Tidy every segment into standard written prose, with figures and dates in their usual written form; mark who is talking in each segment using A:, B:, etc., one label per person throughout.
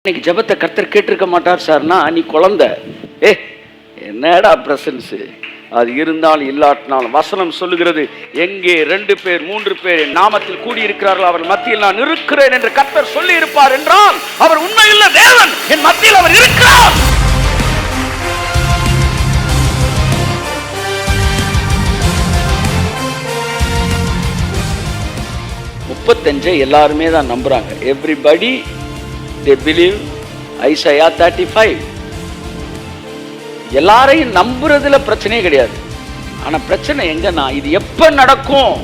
A: இன்னைக்கு ஜெபத்தை கர்த்தர் கேட்டிருக்க மாட்டார் சார்னா, நீ குழந்தை. என்னடா பிரசன்ஸ் அது இருந்தாலும் இல்லாட்டினாலும் வசனம் சொல்லுகிறது, எங்கே 2 பேர் 3 பேர் என் நாமத்தில் கூடியிருக்கிறார்கள் அவர் மத்தியில் நான் இருக்கிறேன் என்று கர்த்தர் சொல்லி இருப்பார் என்றால் அவர் உண்மையுள்ள தேவன். என் மத்தியில் அவர் இருக்கிறார். எல்லாருமே தான் நம்புறாங்க. Everybody they believe Isaiah 35. எல்லாரையும் நம்புறதுல பிரச்சனையே கிடையாது. ஆனா பிரச்சனை எங்கன்னா, இது எப்ப நடக்கும்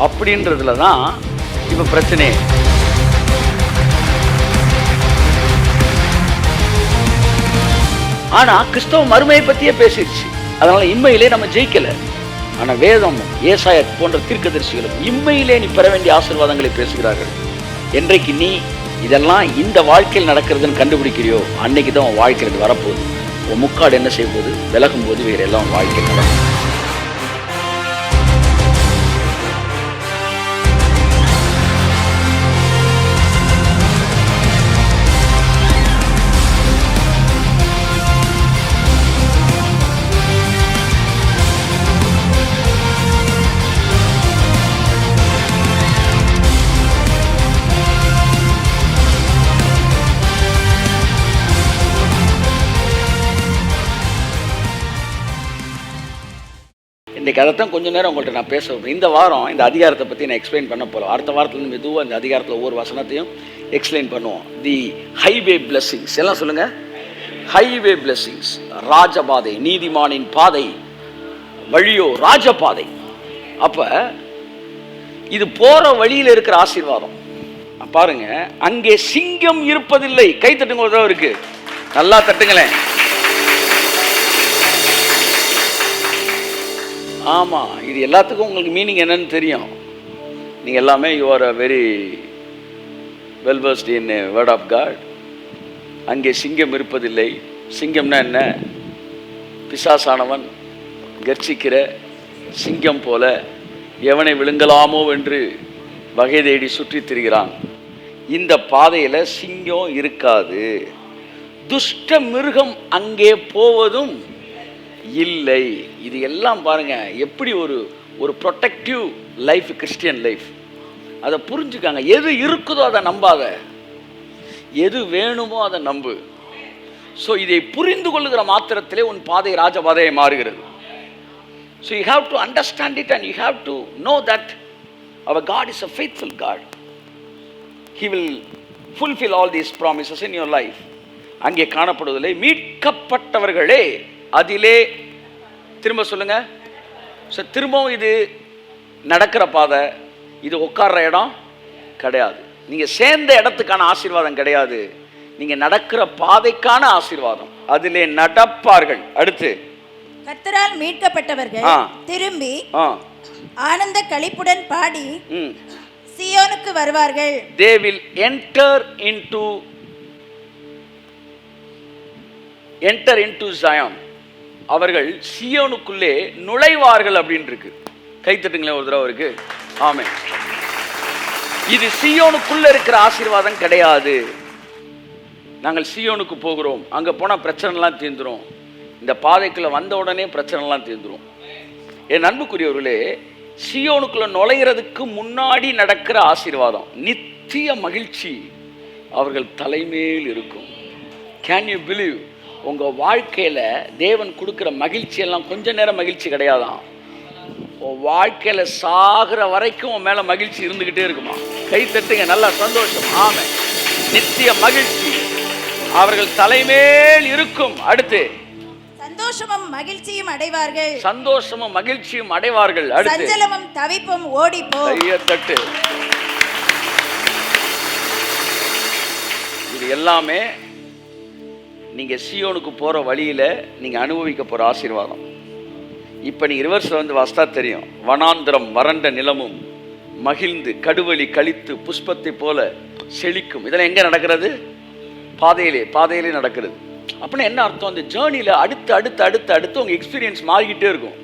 A: அப்படின்றதுல தான் இப்ப பிரச்சனை. ஆனா கிறிஸ்தவ மறுமையை பத்தியே பேசிடுச்சு. அதனால இம்மையிலே நம்ம ஜெயிக்கல. ஆனா வேதம், ஏசாயா போன்ற தீர்க்கதரிசிகளும் இம்மையிலே நீ பெற வேண்டிய ஆசீர்வாதங்களை பேசுகிறார்கள். என்றைக்கு நீ இதெல்லாம் இந்த வாழ்க்கையில் நடக்கிறதுன்னு கண்டுபிடிக்கிறியோ, அன்னைக்கு தான் உன் வாழ்க்கையில் இது வரப்போகுது. உன் முக்காடு என்ன செய்யும் போது விலகும் போது வேற எல்லாம் வாழ்க்கை நடக்கும். இன்றைக்கி அதைத்தான் கொஞ்சம் நேரம் உங்கள்கிட்ட நான் பேச. இந்த வாரம் இந்த அதிகாரத்தை பற்றி நான் எக்ஸ்பிளைன் பண்ண போகிறோம். அடுத்த வாரத்தில் மெதுவாக இந்த அதிகாரத்தில் ஒவ்வொரு வசனத்தையும் எக்ஸ்பிளைன் பண்ணுவோம். தி ஹைவே பிளெஸ்ஸிங்ஸ் எல்லாம் சொல்லுங்கள். ஹைவே பிளெஸ்ஸிங்ஸ், ராஜபாதை, நீதிமானின் பாதை வழியோ ராஜபாதை. அப்போ இது போகிற வழியில் இருக்கிற ஆசீர்வாதம் பாருங்க. அங்கே சிங்கம் இருப்பதில்லை. கை தட்டுங்க ஒரு தடவை இருக்கு, நல்லா தட்டுங்களேன். ஆமாம், இது எல்லாத்துக்கும் உங்களுக்கு மீனிங் என்னன்னு தெரியும். நீங்கள் எல்லாமே you are a very well versed in word of God. அங்கே சிங்கம் இருப்பதில்லை. சிங்கம்னா என்ன? பிசாசானவன் கர்ச்சிக்கிற சிங்கம் போல எவனை விழுங்கலாமோ என்று வகை தேடி சுற்றி திரிகிறான். இந்த பாதையில் சிங்கம் இருக்காது. துஷ்ட மிருகம் அங்கே போவதும் இல்லை. இது எல்லாம் பாருங்க, எப்படி ஒரு ப்ரொடெக்டிவ் லைஃப், கிறிஸ்டியன் லைஃப். அதை புரிஞ்சுக்காங்க. எது இருக்குதோ அதை நம்பாத, எது வேணுமோ அதை நம்பு. ஸோ இதை புரிந்து கொள்ளுகிற மாத்திரத்திலே உன் பாதை ராஜபாதையை மாறுகிறது. So you have to understand it and you have to know that our God is a faithful God. He will fulfil all these promises in your life. அங்கே காணப்படுவதில்லை. மீட்கப்பட்டவர்களே அதிலே, திரும்ப சொல்லுங்க. ஸோ திரும்பவும் இது நடக்கிற பாதை, இது உட்கார்ற இடம் கிடையாது. நீங்கள் சேர்ந்த இடத்துக்கான ஆசீர்வாதம் கிடையாது. நீங்கள் நடக்கிற பாதைக்கான ஆசீர்வாதம். அதிலே நடப்பார்கள். அடுத்து,
B: கர்த்தரால் மீட்கப்பட்டவர்கள் திரும்பி ஆனந்த களிப்புடன் பாடி சீயோனுக்கு வருவார்கள்.
A: They will enter into Zion. அவர்கள் சியோனுக்குள்ளே நுழைவார்கள் அப்படின்னு இருக்கு. கைத்தட்டுங்களேன் ஒரு தடவை இருக்கு. ஆமென். இது சியோனுக்குள்ள இருக்கிற ஆசீர்வாதம் கிடையாது. நாங்கள் சியோனுக்கு போகிறோம், அங்கே போனால் பிரச்சனைலாம் தீர்ந்துரும். இந்த பாதைக்குள்ள வந்த உடனே பிரச்சனைலாம் தீர்ந்துரும். என் அன்புக்குரியவர்களே, சியோனுக்குள்ள நுழைகிறதுக்கு முன்னாடி நடக்கிற ஆசீர்வாதம், நித்திய மகிழ்ச்சி அவர்கள் தலைமேல் இருக்கும். Can you believe? உங்கள் வாழ்க்கையில் தேவன் கொடுக்குற மகிழ்ச்சி எல்லாம் கொஞ்ச நேரம் மகிழ்ச்சி கிடையாதான். உன் வாழ்க்கையில் சாகிற வரைக்கும் உன் மேலே மகிழ்ச்சி இருந்துக்கிட்டே இருக்குமா? கை தட்டுங்க, நல்லா சந்தோஷம். ஆமென். நித்திய மகிழ்ச்சி அவர்கள் தலைமேல் இருக்கும். அடுத்து,
B: சந்தோஷமும் மகிழ்ச்சியும் அடைவார்கள்.
A: சந்தோஷமும் மகிழ்ச்சியும் அடைவார்கள். அடுத்து,
B: சஞ்சலமும் தவிப்பும் ஓடிப்போ. கையை தட்டு.
A: இது எல்லாமே நீங்கள் சியோனுக்கு போகிற வழியில் நீங்கள் அனுபவிக்க போகிற ஆசீர்வாதம். இப்போ நீங்கள் ரிவர்ஸில் வந்து வாஸ்தா தெரியும். வனாந்திரம் வறண்ட நிலமும் மகிழ்ந்து கடுவழி கழித்து புஷ்பத்தை போல செழிக்கும். இதெல்லாம் எங்கே நடக்கிறது? பாதையிலே நடக்கிறது. அப்படின்னா என்ன அர்த்தம்? அந்த ஜேர்னியில் அடுத்து அடுத்து அடுத்து அடுத்து உங்கள் எக்ஸ்பீரியன்ஸ் மாறிக்கிட்டே இருக்கும்.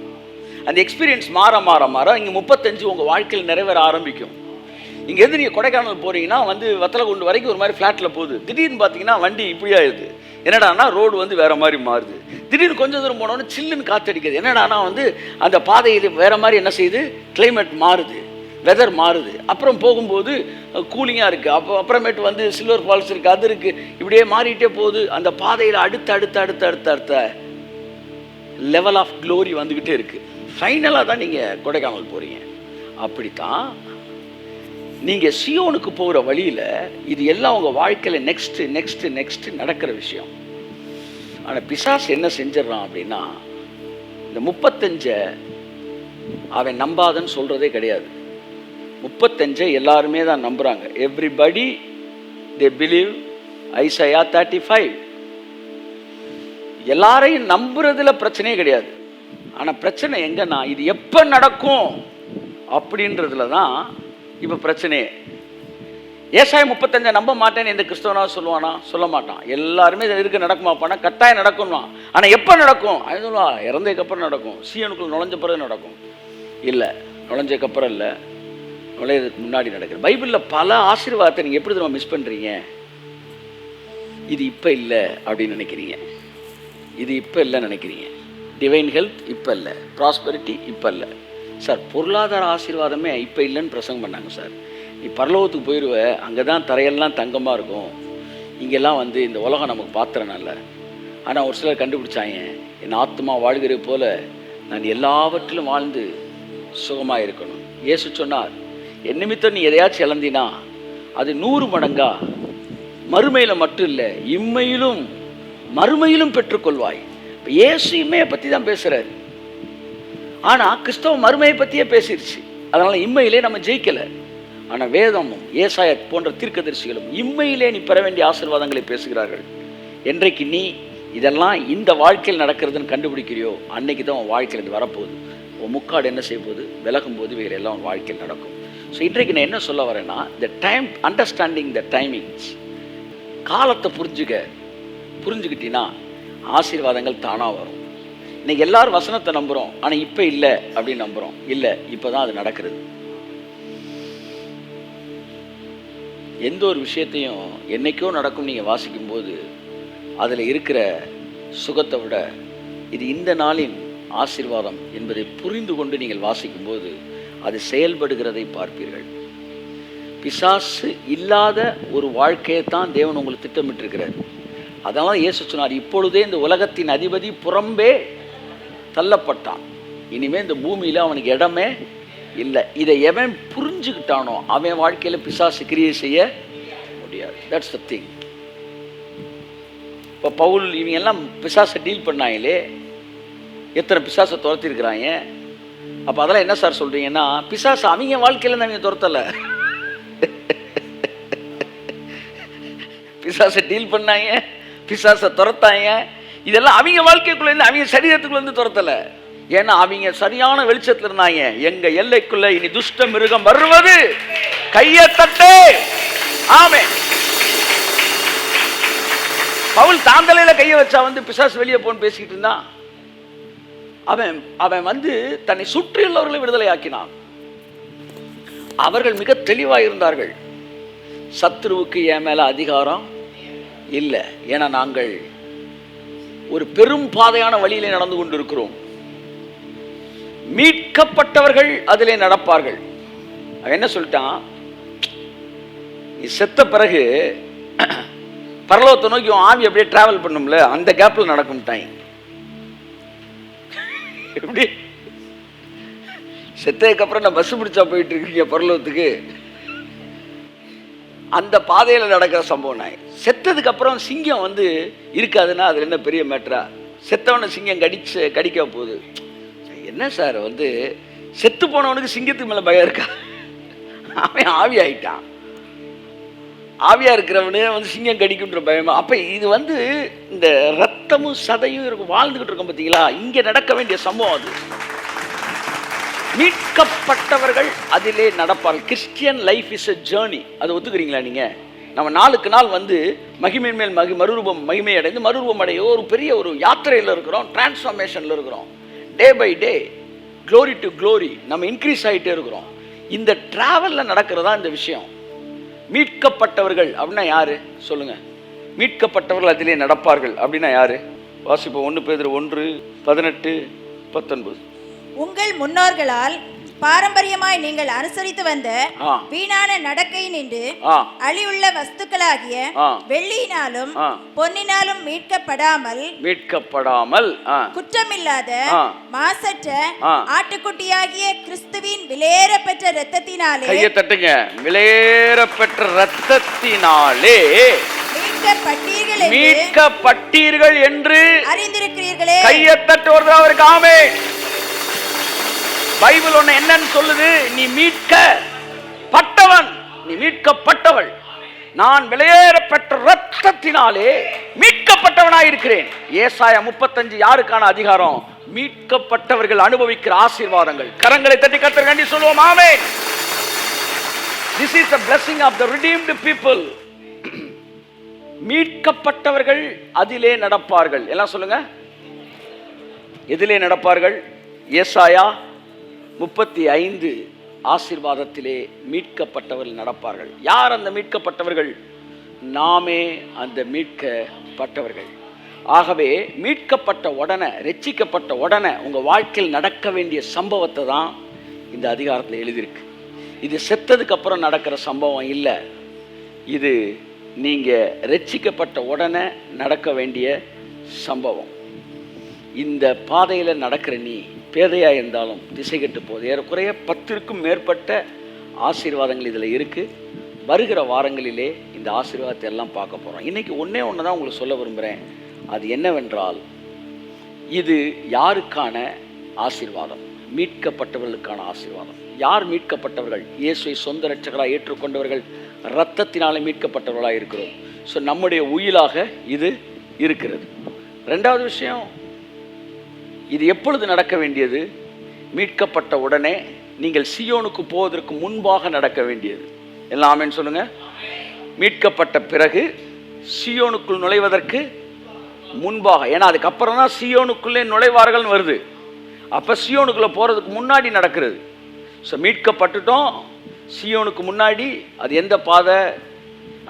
A: அந்த எக்ஸ்பீரியன்ஸ் மாற மாற மாற இங்கே 35 உங்கள் வாழ்க்கையில் நிறைவேற ஆரம்பிக்கும். இங்கேருந்து நீங்கள் கொடைக்கானல் போகிறீங்கன்னா வந்து வத்தலகுண்டு வரைக்கும் ஒரு மாதிரி ஃப்ளாட்டில் போகுது. திடீர்னு பார்த்தீங்கன்னா வண்டி இப்படி ஆயிடுது. என்னடானா ரோடு வந்து வேறு மாதிரி மாறுது. திடீர்னு கொஞ்சம் தூரம் போனோன்னு சில்லுன்னு காற்றடிக்குது. என்னடானா வந்து அந்த பாதையில் வேறு மாதிரி என்ன செய்யுது, கிளைமேட் மாறுது, வெதர் மாறுது. அப்புறம் போகும்போது கூலிங்காக இருக்குது. அப்புறமேட்டு வந்து சில்வர் ஃபால்ஸ் இருக்குது, அது இருக்குது. இப்படியே மாறிட்டே போகுது. அந்த பாதையில் அடுத்த லெவல் ஆஃப் க்ளோரி வந்துக்கிட்டே இருக்குது. ஃபைனலாக தான் நீங்கள் கொடைக்கானல் போகிறீங்க. அப்படித்தான் நீங்கள் சியோனுக்கு போகிற வழியில் இது எல்லாம் உங்கள் வாழ்க்கையில் நெக்ஸ்ட்டு நடக்கிற விஷயம். ஆனால் பிசாசு என்ன செஞ்சிடறான் அப்படின்னா, இந்த 35 அவன் நம்பாதன்னு சொல்கிறதே கிடையாது. 35 எல்லாருமே தான் நம்புகிறாங்க. Everybody they believe Isaiah 35. எல்லாரையும் நம்புறதுல பிரச்சனையே கிடையாது. ஆனால் பிரச்சனை எங்கன்னா, இது எப்போ நடக்கும் அப்படின்றதுல தான் இப்போ பிரச்சனையே. ஏசாயா 35 நம்ப மாட்டேன்னு எந்த கிறிஸ்தவனா சொல்லுவானா? சொல்ல மாட்டான். எல்லாருமே இருக்கு நடக்குமாப்பானா? கட்டாயம் நடக்கும்னா. ஆனால் எப்போ நடக்கும்? அது சொல்லுவா, இறந்ததுக்கப்புறம் நடக்கும், சீயனுக்குள் நுழைஞ்ச பிறகு நடக்கும். இல்லை, நுழைஞ்சதுக்கப்புறம் இல்லை, நுழையிறதுக்கு முன்னாடி நடக்குது. பைபிளில் பல ஆசீர்வாதத்தை நீங்கள் எப்படி நம்ம மிஸ் பண்ணுறீங்க? இது இப்போ இல்லை அப்படின்னு நினைக்கிறீங்க. இது இப்போ இல்லைன்னு நினைக்கிறீங்க. டிவைன் ஹெல்த் இப்போ இல்லை, ப்ராஸ்பெரிட்டி இப்போ இல்லை. சார் பொருளாதார ஆசீர்வாதமே இப்போ இல்லைன்னு பிரசங்கம் பண்ணாங்க. சார் நீ பரலோகத்துக்கு போயிடுவ, அங்கே தான் தரையெல்லாம் தங்கமாக இருக்கும், இங்கெல்லாம் வந்து இந்த உலகம் நமக்கு பாத்திரம் இல்லை. ஆனால் ஒரு சிலர் கண்டுபிடிச்சாங்க, என் ஆத்மா வாழ்கிறது போல நான் எல்லாவற்றிலும் வாழ்ந்து சுகமாக இருக்கணும். இயேசு சொன்னார், என் நிமித்தம் நீ எதையாச்சும் இழந்தினா அது 100 மடங்கா மறுமையில் மட்டும் இல்லை, இம்மையிலும் மறுமையிலும் பெற்றுக்கொள்வாய். இப்போ இயேசு இம்மையை பற்றி தான் பேசுகிறாரு. ஆனால் கிறிஸ்தவ மறுமையை பற்றியே பேசிடுச்சு. அதனால் இம்மையிலே நம்ம ஜெயிக்கலை. ஆனால் வேதமும் ஏசாயா போன்ற தீர்க்கதரிசிகளும் இம்மையிலே நீ பெற வேண்டிய ஆசீர்வாதங்களை பேசுகிறார்கள். என்றைக்கு நீ இதெல்லாம் இந்த வாழ்க்கையில் நடக்கிறதுன்னு கண்டுபிடிக்கிறியோ, அன்னைக்கு தான் உன் வாழ்க்கையில் இது வரப்போகுது. உன் முக்காடு என்ன செய்ய போகுது, விலகும் போது இவைகள் எல்லாம் உன் வாழ்க்கையில் நடக்கும். ஸோ இன்றைக்கு நான் என்ன சொல்ல வரேன்னா, the time understanding the timings. காலத்தை புரிஞ்சுக்கிட்டீங்கன்னா ஆசீர்வாதங்கள் தானாக வரும். இன்னைக்கு எல்லாரும் வசனத்தை நம்புகிறோம், ஆனால் இப்போ இல்லை அப்படின்னு நம்புகிறோம். இல்லை, இப்போ தான் அது நடக்கிறது. எந்த ஒரு விஷயத்தையும் என்னைக்கோ நடக்கும் நீங்கள் வாசிக்கும்போது அதில் இருக்கிற சுகத்தை விட இது இந்த நாளின் ஆசீர்வாதம் என்பதை புரிந்து கொண்டு நீங்கள் வாசிக்கும்போது அது செயல்படுகிறதை பார்ப்பீர்கள். பிசாசு இல்லாத ஒரு வாழ்க்கையை தான் தேவன் உங்களுக்கு திட்டமிட்டிருக்கிறார். அதனால் இயேசு சொன்னார், இப்பொழுதே இந்த உலகத்தின் அதிபதி புறம்பே தள்ளப்பட்டான், இனிமேல் இந்த பூமியில் அவனுக்கு இடமே இல்லை. இதை எவன் புரிஞ்சுக்கிட்டானோ அவன் வாழ்க்கையில் பிசாசு கிரியை செய்ய முடியாது. That's the thing. இப்போ பவுல் இவங்க எல்லாம் பிசாசை டீல் பண்ணாங்களே, எத்தனை பிசாசை துரத்திருக்கிறாங்க. அப்போ அதெல்லாம் என்ன சார் சொல்கிறீங்கன்னா, பிசாசு அவங்க வாழ்க்கையில் அவங்க துரத்தலை, பிசாசை டீல் பண்ணாங்க, பிசாசை துரத்தாங்க. இதெல்லாம் அவங்க வாழ்க்கைக்குள்ளேருந்து அவங்க சரீரத்துக்குள்ளேருந்து துரத்தலை. ஏன்னா அவங்க சரியான வெளிச்சத்தில் இருந்தாங்க. எங்க எல்லைக்குள்ள இனி துஷ்ட மிருகம் வருவது கையை தட்டு. ஆமென். பவுல் தாந்தலையில கையை வச்சா வந்து பிசாசு வெளியே போன்னு பேசிக்கிட்டு இருந்தான். அவன் வந்து தன்னை சுற்றியுள்ளவர்களை விடுதலை ஆக்கினான். அவர்கள் மிக தெளிவாக இருந்தார்கள், சத்துருவுக்கு என் மேல அதிகாரம் இல்லை, ஏன்னா நாங்கள் ஒரு பெரும் பாதையான வழியிலே நடந்து கொண்டிருக்கிறோம். மீட்கப்பட்டவர்கள் அதிலே நடப்பார்கள். அவன் என்ன சொல்லிட்டான், நீ செத்த பிறகு பரலோகத்தை நோக்கி ஆவி அப்படியே டிராவல் பண்ணும்ல, அந்த கேப்ல நடக்கும்ட்டாங்க. எப்படி செத்ததுக்கு அப்புறம் நான் பஸ் பிடிச்சா போயிட்டு இருக்கீங்க பரலோகத்துக்கு, அந்த பாதையில் நடக்கிற சம்பவம் நாய். செத்ததுக்கு அப்புறம் சிங்கம் வந்து இருக்காதுன்னா அது என்ன பெரிய மேட்டரா? செத்தவனை சிங்கம் கடிக்க போகுது. என்ன சார் வந்து செத்து போனவனுக்கு சிங்கத்துக்கு மேலே பயம் இருக்கா? அவன் ஆவி ஆயிட்டான். ஆவியா இருக்கிறவனே வந்து சிங்கம் கடிக்குன்ற பயமா? அப்ப இது வந்து இந்த ரத்தமும் சதையும் இருக்கும், வாழ்ந்துகிட்டு இருக்கோம் பார்த்தீங்களா? இங்க நடக்க வேண்டிய சம்பவம் அது. மீட்கப்பட்டவர்கள் அதிலே நடப்பார்கள். Christian life is a journey. அதை ஒத்துக்கிறீங்களா நீங்க? நம்ம நாளுக்கு நாள் வந்து மகிமையின் மேல் மகிமை அடைந்து மறுரூபம் அடைய ஒரு பெரிய ஒரு யாத்திரையில் இருக்கிறோம், டிரான்ஸ்ஃபார்மேஷனில் இருக்கிறோம். Day by day, glory to glory நம்ம இன்க்ரீஸ் ஆகிட்டே இருக்கிறோம். இந்த டிராவல்ல நடக்கிறதா இந்த விஷயம். மீட்கப்பட்டவர்கள் அப்படின்னா யாரு சொல்லுங்க? மீட்கப்பட்டவர்கள் அதிலே நடப்பார்கள் அப்படின்னா யாரு? வாசிப்போம். 1 பேதுரு 1:18-19.
B: உங்கள் முன்னோர்களால் பாரம்பரியமாய் நீங்கள் அனுசரித்து வந்த வீணான நடக்கை நின்று அழிவுள்ள வஸ்துக்களாகிய வெள்ளியினாலும் பொன்னினாலும் மீட்கப்படாமல் குற்றமில்லாத மாசற்ற ஆட்டுக்குட்டியாகிய கிறிஸ்துவின் விலையேறப்பெற்ற இரத்தத்தினாலே,
A: கையை தட்டுங்க, விலையேறப்பெற்ற இரத்தத்தினாலே மீட்கப்பட்டீர்கள் என்று அறிந்திருக்கிறீர்களே. கையை தட்டு வருது அவருக்கு. ஆமென். பைபிள் ஒன்னு என்னன்னு சொல்லுது? நீ மீட்கப்பட்டவன், நீ மீட்கப்பட்டவள். நான் விலையேறப்பெற்ற இரத்தத்தினாலே மீட்கப்பட்டவனாயிருக்கிறேன். ஏசாயா 35 யாருக்கான அதிகாரம்? மீட்கப்பட்டவர்கள் அனுபவிக்கிற ஆசீர்வாதங்கள். கரங்களை தட்டி கர்த்தருக்கு நன்றி சொல்லுவோம். ஆமென். This is the blessing of the redeemed people. மீட்கப்பட்டவர்கள் அதிலே நடப்பார்கள். எல்லாம் சொல்லுங்க. எதிலே நடப்பார்கள்? ஏசாயா 35 ஆசீர்வாதத்திலே மீட்கப்பட்டவர்கள் நடப்பார்கள். யார் அந்த மீட்கப்பட்டவர்கள்? நாமே அந்த மீட்கப்பட்டவர்கள். ஆகவே மீட்கப்பட்ட உடனே, ரட்சிக்கப்பட்ட உடனே உங்க வாழ்க்கையில் நடக்க வேண்டிய சம்பவத்தை தான் இந்த அதிகாரத்தில் எழுதியிருக்கு. இது செத்ததுக்கு அப்புறம் நடக்கிற சம்பவம் இல்லை. இது நீங்க ரட்சிக்கப்பட்ட உடனே நடக்க வேண்டிய சம்பவம். இந்த பாதையில் நடக்கிற நீ பேதையா இருந்தாலும் திசை கெட்டு போகுது. ஏறக்குறைய 10க்கும் மேற்பட்ட ஆசீர்வாதங்கள் இதில் இருக்குது. வருகிற வாரங்களிலே இந்த ஆசீர்வாதத்தை எல்லாம் பார்க்க போகிறோம். இன்றைக்கி ஒன்று தான் உங்களுக்கு சொல்ல விரும்புகிறேன். அது என்னவென்றால், இது யாருக்கான ஆசீர்வாதம்? மீட்கப்பட்டவர்களுக்கான ஆசீர்வாதம். யார் மீட்கப்பட்டவர்கள்? இயேசுவை சொந்த இரட்சகராக ஏற்றுக்கொண்டவர்கள், இரத்தத்தினாலே மீட்கப்பட்டவர்களாக இருக்கிறோம். ஸோ நம்முடைய உயிலாக இது இருக்கிறது. ரெண்டாவது விஷயம், இது எப்பொழுது நடக்க வேண்டியது? மீட்கப்பட்ட உடனே, நீங்கள் சீயோனுக்கு போவதற்கு முன்பாக நடக்க வேண்டியது. எல்லாம் ஆமென் சொல்லுங்க. மீட்கப்பட்ட பிறகு சீயோனுக்குள் நுழைவதற்கு முன்பாக, ஏன்னா அதுக்கப்புறம் தான் சீயோனுக்குள்ளே நுழைவார்கள் வருது. அப்போ சீயோனுக்குள்ளே போகிறதுக்கு முன்னாடி நடக்கிறது. ஸோ மீட்கப்பட்டுட்டோம், சீயோனுக்கு முன்னாடி அது எந்த பாதை,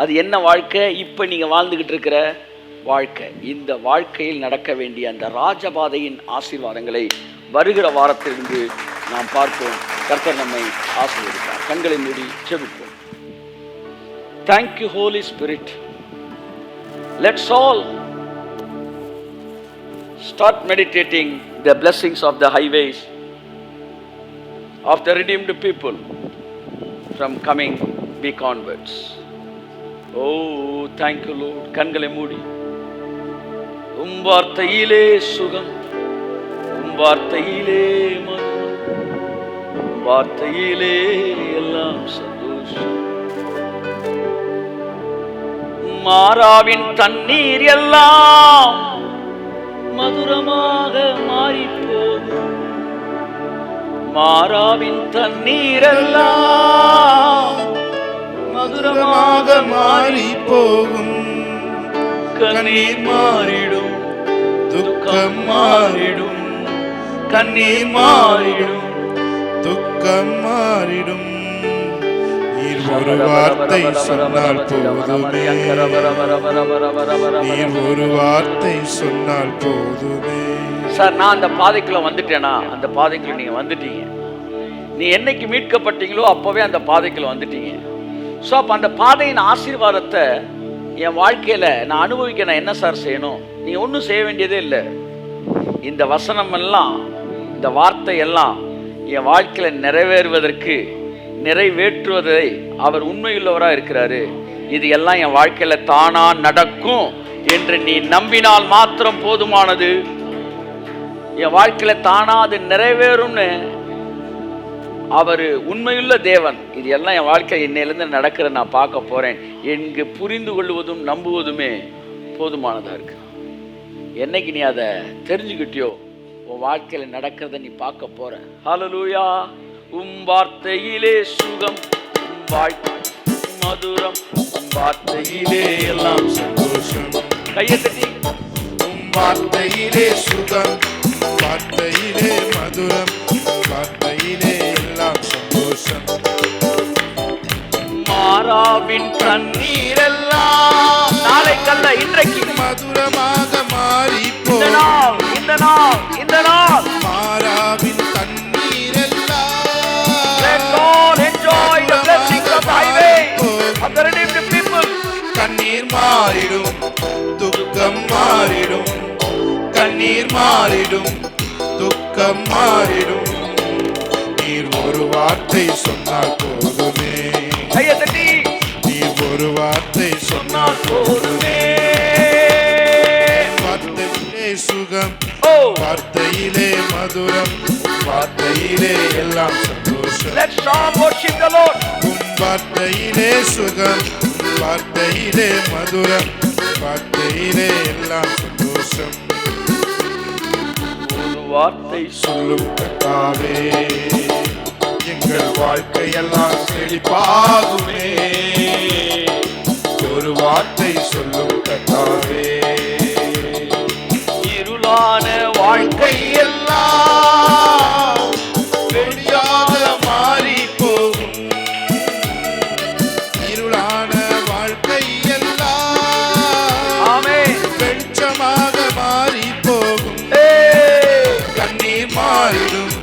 A: அது என்ன வாழ்க்கை, இப்போ நீங்கள் வாழ்ந்துக்கிட்டு இருக்கிற வாழ்க்கை. இந்த வாழ்க்கையில் நடக்க வேண்டிய அந்த ராஜபாதையின் ஆசீர்வாதங்களை வருகிற வாரத்திலிருந்து நாம் பார்ப்போம். கர்த்தர் நம்மை ஆசீர்வதிப்பார். கண்களை மூடி ஜெபிப்போம். Thank you, Holy Spirit. Let's all start meditating the blessings of the highways of the redeemed people from coming week onwards. Oh, thank you, Lord. கண்களை மூடி. உம் வார்த்தையிலே சுகம், உம் வார்த்தையிலே மதுரம், உம் வார்த்தையிலே எல்லாம் சந்தோஷம். மாறாவின் தண்ணீர் எல்லாம் மதுரமாக மாறி போகும். மாறாவின் தண்ணீர் எல்லாம் மதுரமாக மாறி போகும். கண்ணீர் மாறிடும், துக்கம் மாறிடும். கண்ணீர் மாறிடும், துக்கம் மாறிடும்.
C: நீர் ஒரு வார்த்தை சொன்னால் போதுமே, நீர் ஒரு வார்த்தை சொன்னால் போதுமே.
A: சார், நான் அந்த பாதைக்குள்ள வந்துட்டேனா? அந்த பாதைக்குள்ள நீங்க வந்துட்டீங்க. நீ என்னைக்கு மீட்கப்பட்டீங்களோ அப்பவே அந்த பாதைக்குள்ள வந்துட்டீங்க. ஸோ அப்போ அந்த பாதையின் ஆசீர்வாதத்தை என் வாழ்க்கையில் நான் அனுபவிக்க நான் என்ன சார் செய்யணும்? நீ ஒன்றும் செய்ய வேண்டியதே இல்லை. இந்த வசனம் எல்லாம், இந்த வார்த்தை எல்லாம் என் வாழ்க்கையில் நிறைவேறுவதற்கு, நிறைவேற்றுவதை அவர் உண்மையுள்ளவராக இருக்கிறாரு. இது எல்லாம் என் வாழ்க்கையில் தானா நடக்கும் என்று நீ நம்பினால் மாத்திரம் போதுமானது. என் வாழ்க்கையில் தானா அது நிறைவேறும்னு அவர் உண்மையுள்ள தேவன். இது எல்லாம் என் வாழ்க்கை இன்னையிலேருந்து நடக்கிற நான் பார்க்க போகிறேன் என்று புரிந்து கொள்வதும் நம்புவதுமே போதுமானதாக இருக்கு. என்னைக்கு நீ அதை தெரிஞ்சுக்கிட்டியோ உன் வாழ்க்கையில் நடக்கிறத நீ பார்க்க போற. ஹல்லேலூயா. உம் வார்த்தையிலே சுகம், உம் வாழ்க்கை மதுரம், உம் வார்த்தையிலே எல்லாம் சந்தோஷம். கையை தட்டி.
C: உம் வார்த்தையிலே சுகம், வார்த்தையிலே மதுரம், வார்த்தையிலே எல்லாம் சந்தோஷம்.
A: கண்ணீரெல்லாம் நாளைக்கல்ல இன்றைக்கு
C: மதுரமாக மாறி
A: இந்த நாள் இந்த நாள் இந்த நாள்
C: மாறாவின் தண்ணீரெல்லாம்
A: let all enjoy the blessings of the highway of the redeemed people.
C: கண்ணீர் மாறிடும், துக்கம் மாறிடும், கண்ணீர் மாறிடும், துக்கம் மாறிடும். நீர் ஒரு வார்த்தை சொன்னால் போதுமே,
A: கையை தட்டி
C: நீர் ஒரு வார்த்தை சொன்னால் போதுமே. வார்த்தையிலே சுகம், வார்த்தையிலே மதுரம், வார்த்தையிலே எல்லாம் சந்தோஷம்.
A: let's all worship the Lord.
C: உன் வார்த்தையிலே சுகம், வார்த்தையிலே மதுரம், வார்த்தையிலே எல்லாம் சந்தோஷம்.
A: ஒரு வார்த்தை
C: சொல்லும் கர்த்தாவே, எங்கள் வாழ்க்கையெல்லாம் செழிப்பாகுமே. ஒரு வார்த்தை சொல்லும் கர்த்தாவே,
A: இருளான வாழ்க்கை
C: எல்லாம் வெளியாக மாறி போகும். இருளான வாழ்க்கை எல்லாம்
A: ஆமென்
C: வெளிச்சமாக மாறி போகும். கண்ணீர் மாறிடும்,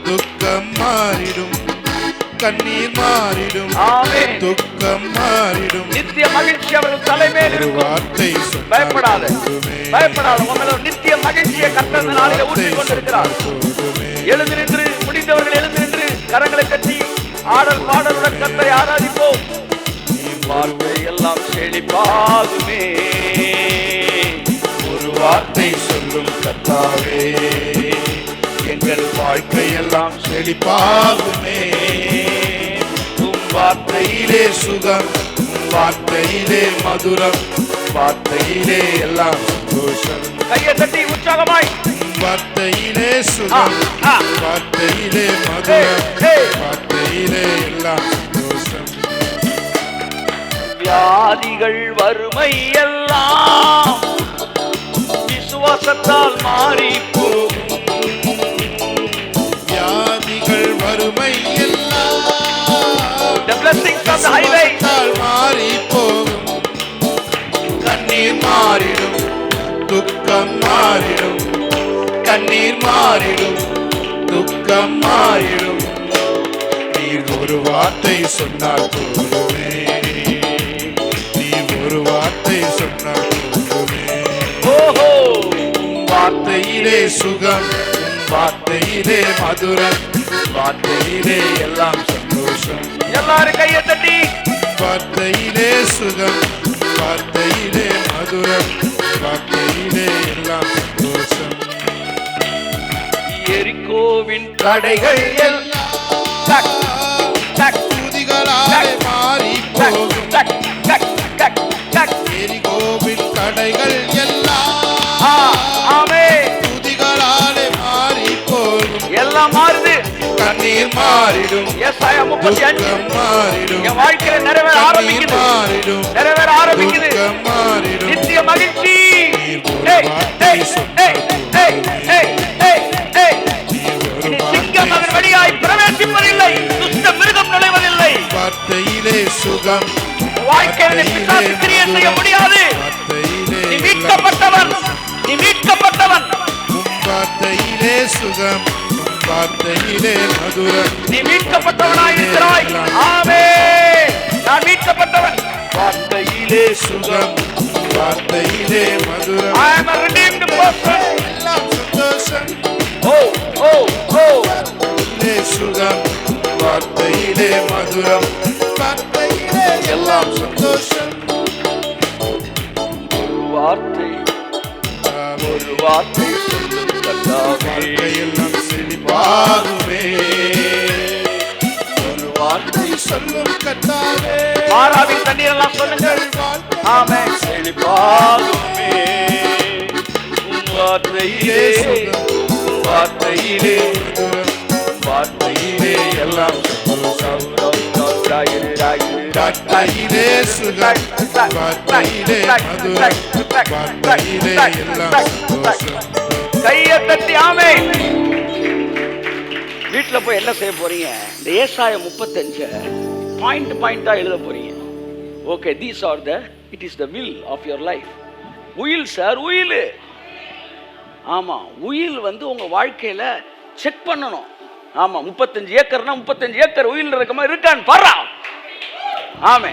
C: துக்கம் மாறிடும், கண்ணீர் மாறிடும்,
A: ஆமென்.
C: துக்கம் மாறிடும்.
A: நித்திய மகிழ்ச்சி அவர்கள் தலைமையில்
C: ஒரு
A: இருக்கும்.
C: வார்த்தை
A: பயப்படாத
C: சொன்னாலே
A: பயப்படாத உங்களை நித்திய மகிழ்ச்சியை கர்த்தர் இந்த நாளிலே ஊற்றிக் கொண்டிருக்கிறார். எழுந்து நின்று முடிந்தவர்கள் எழுந்து நின்று கரங்களை கட்டி ஆடல் பாடலுடன் கர்த்தரை ஆராதிப்போம். வாழ்க்கை எல்லாம் செழிப்பாகுமே.
C: ஒரு வார்த்தை சொல்லும் கர்த்தாவே, எங்கள் வாழ்க்கையெல்லாம் செழிப்பாகுமே. உம் வார்த்தையிலே சுகம், உம் வார்த்தையிலே மதுரம், வார்த்தையிலே எல்லாம் சந்தோஷம்.
A: கையை தட்டி உற்சாகமாய்
C: உம் வார்த்தையிலே சுகம், வார்த்தையிலே மதுரம், வார்த்தையிலே எல்லாம் சந்தோஷம்.
A: வியாதிகள் வறுமை எல்லாம் விசுவாசத்தால் மாறி போகும்.
C: வியாதிகள் வறுமை எல்லாம்
A: The blessings of the highway.
C: விசுவாசத்தால் மாறி போகும். கண்ணீர் மாறிடும், துக்கம் மாறிடும், கண்ணீர் மாறிடும், துக்கம் மாறிடும். நீர் ஒரு வார்த்தை சொன்னால் போதுமே, நீர் ஒரு வார்த்தை சொன்னால் போதுமே.
A: ஓஹோ
C: உம் வார்த்தையிலே சுகம், உம் வார்த்தையிலே மதுரம், வார்த்தையிலே எல்லாம் சந்தோஷம்.
A: எல்லாரும் கையை தட்டி
C: வார்த்தையிலே சுகம், வார்த்தையிலே மதுரம், வார்த்தையிலே எல்லாம் சந்தோஷம்.
A: எரிகோவின் தடைகள் எல்லாம் டக், டக்,
C: துதிகளாலே மாறி
A: டக்,
C: போகும்.
A: டக், டக், டக், டக்.
C: எரிகோவின் தடைகள் எல்லாம்
A: ஆமென்.
C: துதிகளாலே மாறி போகும்.
A: எல்லாம் மாறுது.
C: கண்ணீர் மாறிடும்,
A: ஏசாயா 35
C: துக்கம் மாறிடும்,
A: என் வாழ்க்கையில நிறைவேற
C: கண்ணீர்
A: ஆரம்பிக்குது.
C: மாறிடும்,
A: நிறைவேற ஆரம்பிக்குது.
C: துக்கம் மாறிடும்.
A: நித்திய மகிழ்ச்சி.
C: நீர் ஒரு
A: ஏய்,
C: வார்த்தை
A: ஏய்,
C: சொன்னால்
A: ஏய், ஏய், ஏய், ஏய்.
C: நீர் ஒரு
A: இனி
C: வார்த்தை
A: சிங்கம் அதன் வழியாய் பிரவேசிப்பதில்லை. துஷ்ட மிருகம் நுழைவதில்லை.
C: வார்த்தையிலே சுகம்,
A: வாழ்க்கையில பிசாசு கிரியை செய்ய முடியாது.
C: வார்த்தையிலே
A: நீ மீட்கப்பட்டவன். நீ மீட்கப்பட்டவன்.
C: உம் வார்த்தையிலே சுகம், உம் வார்த்தையிலே மதுரம்.
A: நீ மீட்கப்பட்டவனாய் இருக்கிறாய். ஆமென். நான் மீட்கப்பட்டவன்.
C: வார்த்தையிலே சுகம், உம் வார்த்தையிலே மதுரம்.
A: I am a redeemed person.
C: எல்லாம் சந்தோஷம்.
A: Oh, oh, oh.
C: வார்த்தையிலே சுகம், உம் வார்த்தையிலே மதுரம், வார்த்தையிலே எல்லாம் சந்தோஷம்.
A: ஒரு வார்த்தை ஒரு வார்த்தை சொல்லும் கர்த்தாவே.
C: வாழ்க்கையெல்லாம் செழிப்பாகுமே. ஒரு வார்த்தை சொல்லும் கர்த்தாவே.
A: மாறாவின் தண்ணீர் எல்லாம் சொல்லுங்கள். ஆமென். செழிப்பாகுமே. உம் வார்த்தையிலே உம் வார்த்தையிலே
C: மதுரம்,
A: வார்த்தையிலே எல்லாம் சந்தோஷம்.
C: வார்த்தையிலே சுகம், வார்த்தையிலே மதுரம், வார்த்தையிலே எல்லாம் சந்தோஷம்.
A: கையை தட்டி ஆமென். வீட்டுல போய் என்ன செய்ய போறீங்க? இந்த ஏசாயா 35 பாயிண்டா எழுத போறீங்க. Okay, these are the it is the will of your life. உயில் சார், உயில். ஆமாம், உயில் வந்து உங்கள் வாழ்க்கையில் செக் பண்ணணும். ஆமாம், 35 ஏக்கர்னா 35 ஏக்கர் உயில் இருக்க மாதிரி இருக்கான்னு பாரா. ஆமே,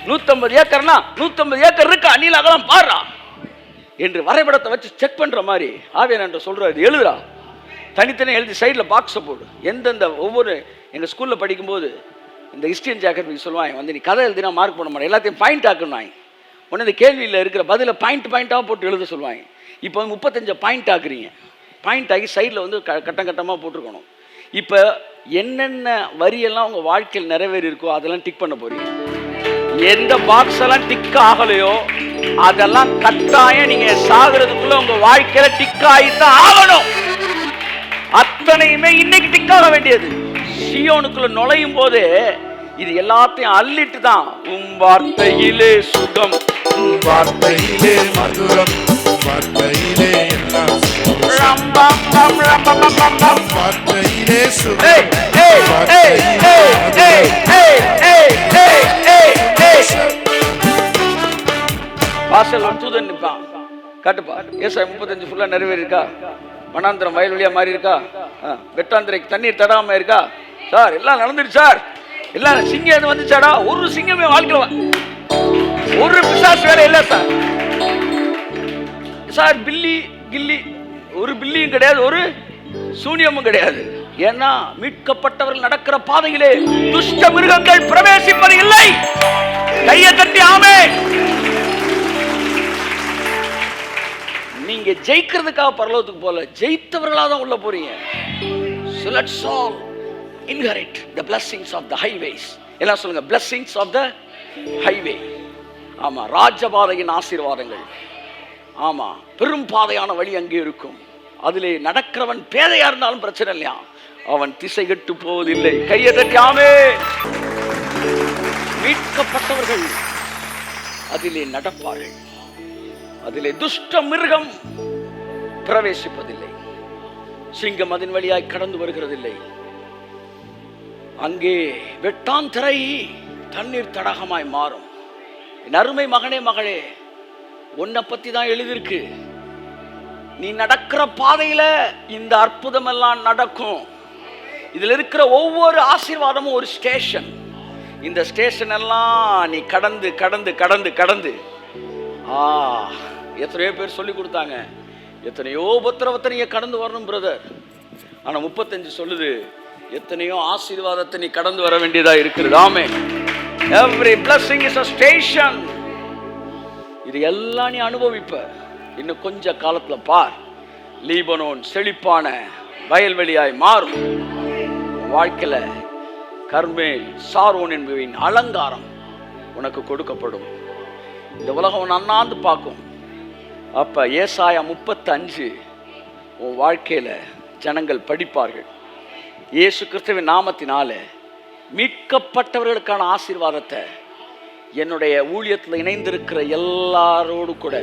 A: 150 ஏக்கர்னா 150 ஏக்கர் இருக்கா நீல அகலம் பாரா என்று வரைபடத்தை வச்சு செக் பண்ணுற மாதிரி ஆவியானவர் சொல்கிறார், இது எழுதுறா, தனித்தனி எழுதி சைடில் பாக்ஸை போடு. எந்தெந்த ஒவ்வொரு எங்கள் ஸ்கூலில் படிக்கும்போது இந்த ஹிஸ்ட்ரி அண்ட் ஜியோகிராஃபி சொல்லுவாங்க, வந்து நீ கதை எழுதினா மார்க் பண்ண மாட்டேன், எல்லாத்தையும் பாயிண்ட் ஆக்கணும். உடனே இந்த கேள்வியில் இருக்கிற பதிலை பாயிண்டாக போட்டு எழுத சொல்லுவாங்க. இப்போ வந்து 35 பாயிண்ட் ஆக்குறீங்க. பாயிண்ட் ஆகி சைடில் வந்து கட்டம் கட்டமாக போட்டிருக்கணும். இப்போ என்னென்ன வரியெல்லாம் உங்கள் வாழ்க்கையில் நிறைவேறி இருக்கோ அதெல்லாம் டிக் பண்ண போறீங்க. எந்த பாக்ஸ் எல்லாம் டிக் ஆகலையோ அதெல்லாம் கட்டாயம் நீங்கள் சாகிறதுக்குள்ள உங்கள் வாழ்க்கையில் டிக் ஆகித்தான் ஆகணும். அத்தனையுமே இன்னைக்கு டிக் ஆக வேண்டியது. சியோனுக்குள்ள நுழையும் போது இது எல்லாத்தையும் அள்ளிட்டு தான், உம் வார்த்தையிலே சுகம்,
C: உம் வார்த்தையிலே மதுரம், வார்த்தையிலே எல்லாம் வார்த்தையிலே சுகம்,
A: வாசல் தூதன் நிற்பான், காட்டுப்பா ஏசாயா 35 ஃபுல்லா நிறைவேறிருக்கா? வனாந்திரம் வயல்வெளியா மாறி இருக்கா? வெட்டாந்திரைக்கு தண்ணீர் தடாம இருக்கா? சார் எல்லாம் நடந்துருச்சு சார், எல்லாம் சிங்கம் எது வந்துச்சாடா? ஒரு சிங்கமே வாழ்க்கை, ஒரு பிசாசு வேலை இல்லை சார். சார் பில்லி கில்லி ஒரு பில்லியும் கிடையாது, ஒரு சூனியமும் கிடையாது. ஏன்னா மீட்கப்பட்டவர்கள் நடக்கிற பாதையிலே துஷ்ட மிருகங்கள் பிரவேசிப்பது இல்லை. கையை தட்டி ஆமே. நீங்க ஜெயிக்கிறதுக்காக பரலோகத்துக்கு போல, ஜெயித்தவர்களாக தான் உள்ள போறீங்க. So let's all inherit the blessings of the highways. எல்லாம் சொல்லுங்க, blessings of the highway. ஆமா, ராஜபாதையின் ஆசீர்வாதங்கள். ஆமா, பெரும் பாதையான வழி அங்கே இருக்கும். அதிலே நடக்கிறவன் பேதையா இருந்தாலும் பிரச்சனை இல்லையா, அவன் திசை கெட்டு போவதில்லை. கையை தட்டி ஆமே. மீட்கப்பட்டவர்கள் அதிலே நடப்பார்கள். அதிலே துஷ்ட மிருகம் பிரவேசிப்பதில்லை. சிங்கம் அதன் வழியாய் கடந்து வருகிறதில்லை. அங்கே வெட்டாந்திரை தண்ணீர் தடாகமாய் மாறும். என் அருமை மகனே மகளே, உன்னை பத்தி தான் எழுதியிருக்கு. நீ நடக்கிற பாதையில இந்த அற்புதம் எல்லாம் நடக்கும். இதுல இருக்கிற ஒவ்வொரு ஆசீர்வாதமும் ஒரு ஸ்டேஷன். இந்த ஸ்டேஷன் எல்லாம் நீ கடந்து கடந்து கடந்து கடந்து எத்தனையோ பேர் சொல்லி கொடுத்தாங்க, எத்தனையோ உபத்திரவத்தை நீங்க கடந்து வரணும் பிரதர். ஆனா 35 சொல்லுது, எத்தனையோ ஆசீர்வாதத்தை நீ கடந்து வர வேண்டியதா இருக்கிறது. ஆமே, every blessing is a station. இது எல்லாம் நீ அனுபவிப்ப. இன்னும் கொஞ்ச காலத்துல பார், லீபனோன் செழிப்பான வயல்வெளியாய் மாறும். வாழ்க்கையில கர்மேல் சாரோன் என்பவின் அலங்காரம் உனக்கு கொடுக்கப்படும். இந்த உலகம் அண்ணாந்து பார்க்கும். அப்ப ஏசாயா 35 உன் வாழ்க்கையில ஜனங்கள் படிப்பார்கள். இயேசு கிறிஸ்துவின் நாமத்தினால மீட்கப்பட்டவர்களுக்கான ஆசீர்வாதத்தை என்னுடைய ஊழியத்தில் இணைந்திருக்கிற எல்லாரோடு கூட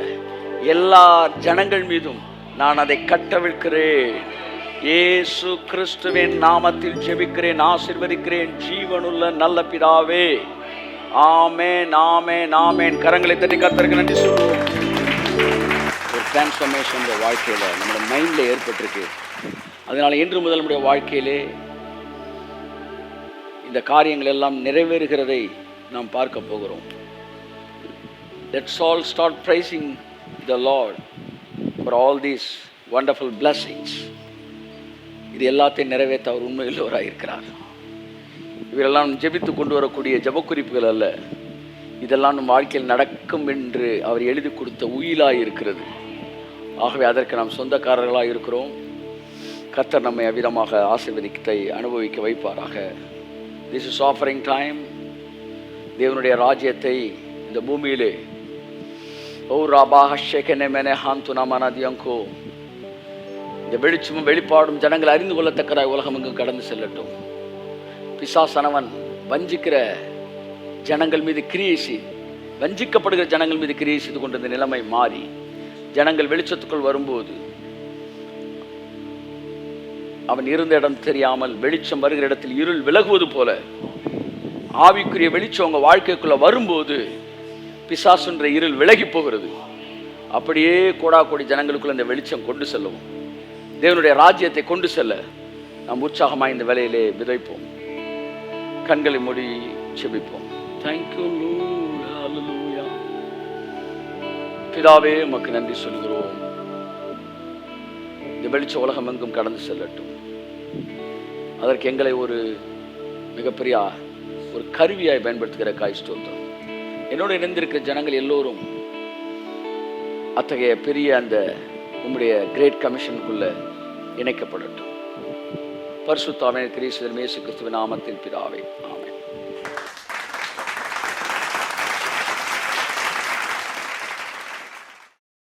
A: எல்லா ஜனங்கள் மீதும் நான் அதை கட்டவிழ்க்கிறேன். இயேசு கிறிஸ்துவின் நாமத்தில் ஜெபிக்கிறேன், ஆசீர்வதிக்கிறேன் ஜீவனுள்ள நல்ல பிதாவே. ஆமென், ஆமென், ஆமென். கரங்களை தட்டி கர்த்தருக்கு நன்றி சொல்லுவோம். ஒரு டிரான்ஸ்ஃபர்மேஷன் வாழ்க்கையில் நம்மளோட மைண்டில் ஏற்பட்டிருக்கு. அதனால இன்று முதல் நம்முடைய வாழ்க்கையிலே இந்த காரியங்கள் எல்லாம் நிறைவேறுகிறதை நாம் பார்க்க போகிறோம். Let's all start praising the Lord for all these wonderful blessings. இது எல்லாத்தையும் நிறைவேற்ற அவர் உண்மையுள்ளவராக இருக்கிறார். இவரெல்லாம் ஜெபித்து கொண்டு வரக்கூடிய ஜபக்குறிப்புகள் அல்ல, இதெல்லாம் நம் வாழ்க்கையில் நடக்கும் என்று அவர் எழுதி கொடுத்த உயிலாக இருக்கிறது. ஆகவே அதற்கு நாம் சொந்தக்காரர்களாக இருக்கிறோம். கர்த்தர் நம்மை அவ்விதமாக ஆசீர்வதித்தை அனுபவிக்க வைப்பாராக. This is offering time. தேவனுடைய ராஜ்யத்தை இந்த பூமியிலே இந்த வெளிச்சமும் வெளிப்பாடும் ஜனங்கள் அறிந்து கொள்ளத்தக்கதாய் உலகம் எங்கும் கடந்து செல்லட்டும். பிசாசனவன் வஞ்சிக்கிற ஜனங்கள் மீது கிரியை, வஞ்சிக்கப்படுகிற ஜனங்கள் மீது கிரியை செய்து கொண்ட இந்த நிலைமை மாறி ஜனங்கள் வெளிச்சத்துக்குள் வரும்போது அவன் இருந்த இடம் தெரியாமல் வெளிச்சம் வருகிற இடத்தில் இருள் விலகுவது போல ஆவிக்குரிய வெளிச்சம் உங்க வாழ்க்கைக்குள்ள வரும்போது பிசாசுன்ற இருள் விலகி போகிறது. அப்படியே கோடா கோடி ஜனங்களுக்குள்ள இந்த வெளிச்சம் கொண்டு செல்லவும், தேவனுடைய ராஜ்யத்தை கொண்டு செல்ல நாம் உற்சாகமாய் இந்த வேலையிலே விதைப்போம். கண்களை மூடி செபிப்போம். தேங்க்யூ லார்ட், ஹல்லேலூயா. பிதாவே, உமக்கு நன்றி சொல்கிறோம். இந்த வெளிச்ச உலகம் எங்கும் கடந்து செல்லட்டும். அதற்கு எங்களை ஒரு மிகப்பெரிய ஒரு கருவியாய் பயன்படுத்துகிற ஸ்தோத்திரம். என்னோடு இணைந்திருக்கிற ஜனங்கள் எல்லோரும் அத்தகைய பெரிய அந்த உம்முடைய கிரேட் கமிஷனுக்குள்ள இணைக்கப்படட்டும். பரிசுத்த ஆவியானவர் இயேசு கிறிஸ்துவின் நாமத்தில் பிதாவே, ஆமென்.